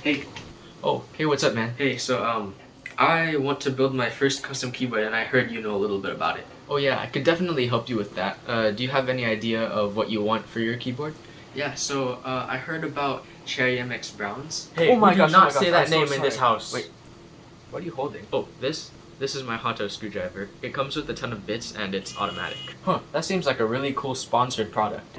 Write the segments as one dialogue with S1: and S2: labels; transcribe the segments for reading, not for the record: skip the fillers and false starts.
S1: Hey,
S2: Oh, hey, what's up, man?
S1: I want to build my first custom keyboard, and I heard you know a little bit about it.
S2: Oh yeah, I could definitely help you with that. Do you have any idea of what you want for your keyboard?
S1: I heard about Cherry MX Browns.
S2: Hey,
S3: Oh my
S2: we do
S3: gosh,
S2: not
S3: oh my
S2: say
S3: gosh,
S2: that
S3: I'm so
S2: name in this
S3: sorry.
S2: house. Wait, what are you holding? Oh, this is my Honto screwdriver. It comes with a ton of bits and it's automatic. Huh, that seems like a really cool sponsored product.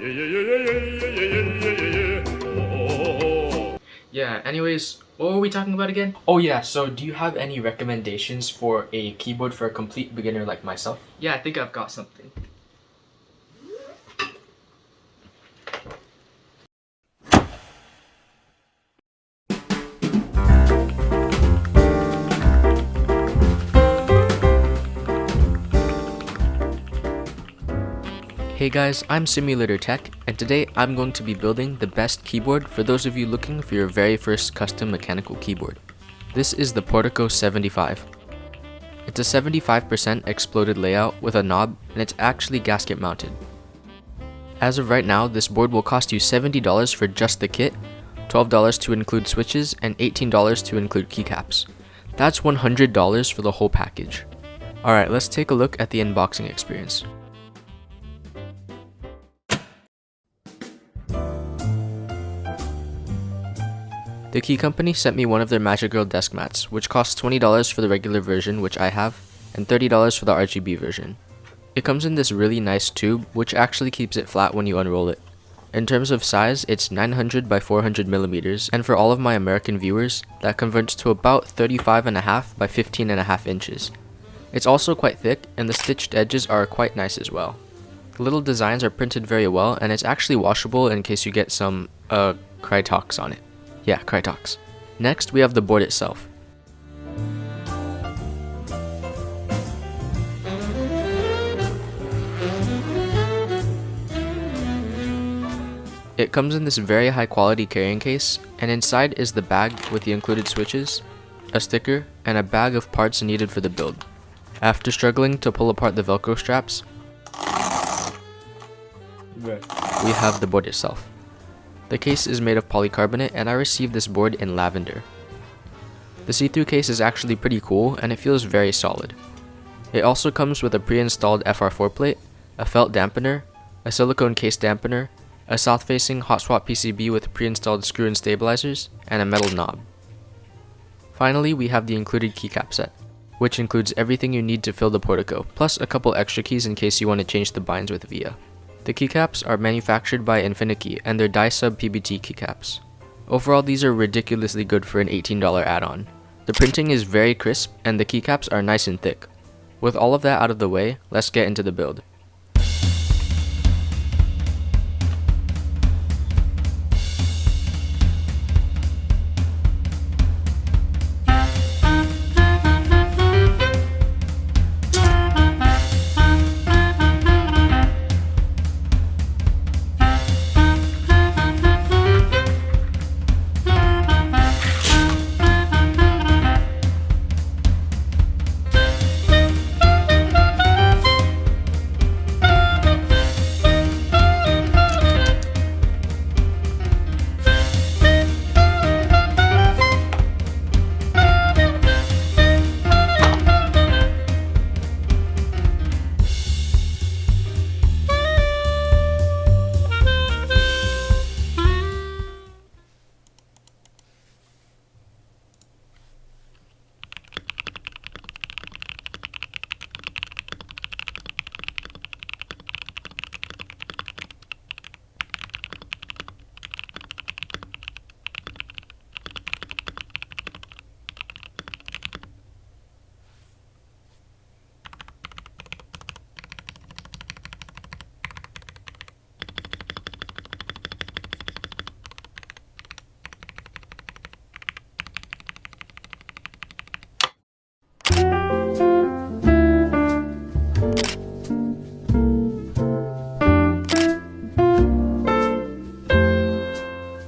S2: Yeah, anyways, what were we talking about again? Oh yeah, so do you have any recommendations for a keyboard for a complete beginner like myself? Yeah, I think I've got something. Hey guys, I'm Simulator Tech, and today I'm going to be building the best keyboard for those of you looking for your very first custom mechanical keyboard. This is the Portico75. It's a 75% exploded layout with a knob, and it's actually gasket mounted. As of right now, this board will cost you $70 for just the kit, $12 to include switches, and $18 to include keycaps. That's $100 for the whole package. Alright, let's take a look at the unboxing experience. The key company sent me one of their Magic Girl desk mats, which costs $20 for the regular version, which I have, and $30 for the RGB version. It comes in this really nice tube, which actually keeps it flat when you unroll it. In terms of size, it's 900 by 400 millimeters, and for all of my American viewers, that converts to about 35.5 by 15.5 inches. It's also quite thick, and the stitched edges are quite nice as well. The little designs are printed very well, and it's actually washable in case you get some, Krytox on it. Yeah, Krytox. Next, we have the board itself. It comes in this very high quality carrying case, and inside is the bag with the included switches, a sticker, and a bag of parts needed for the build. After struggling to pull apart the Velcro straps, we have the board itself. The case is made of polycarbonate, and I received this board in lavender. The see-through case is actually pretty cool, and it feels very solid. It also comes with a pre-installed FR4 plate, a felt dampener, a silicone case dampener, a south-facing hot swap PCB with pre-installed screw and stabilizers, and a metal knob. Finally, we have the included keycap set, which includes everything you need to fill the Portico, plus a couple extra keys in case you want to change the binds with VIA. The keycaps are manufactured by Infinikey, and they're dye-sub PBT keycaps. Overall, these are ridiculously good for an $18 add-on. The printing is very crisp, and the keycaps are nice and thick. With all of that out of the way, let's get into the build.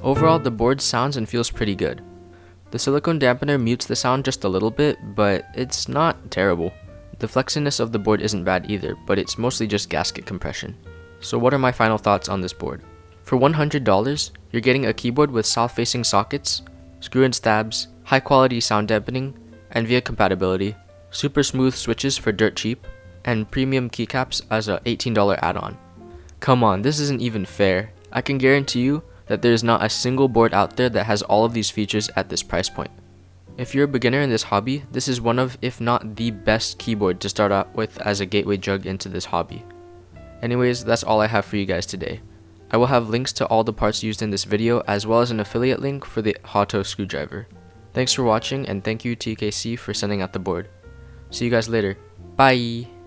S2: Overall, the board sounds and feels pretty good. The silicone dampener mutes the sound just a little bit, but it's not terrible. The flexiness of the board isn't bad either, but it's mostly just gasket compression. So what are my final thoughts on this board? For $100, you're getting a keyboard with south-facing sockets, screw-in stabs, high quality sound dampening, NVIDIA compatibility, super smooth switches for dirt cheap, and premium keycaps as a $18 add-on. Come on, this isn't even fair. I can guarantee you that there is not a single board out there that has all of these features at this price point. If you're a beginner in this hobby, this is one of, if not the best keyboard to start out with as a gateway drug into this hobby. Anyways, that's all I have for you guys today. I will have links to all the parts used in this video as well as an affiliate link for the Hotto screwdriver. Thanks for watching, and thank you TKC for sending out the board. See you guys later. Bye!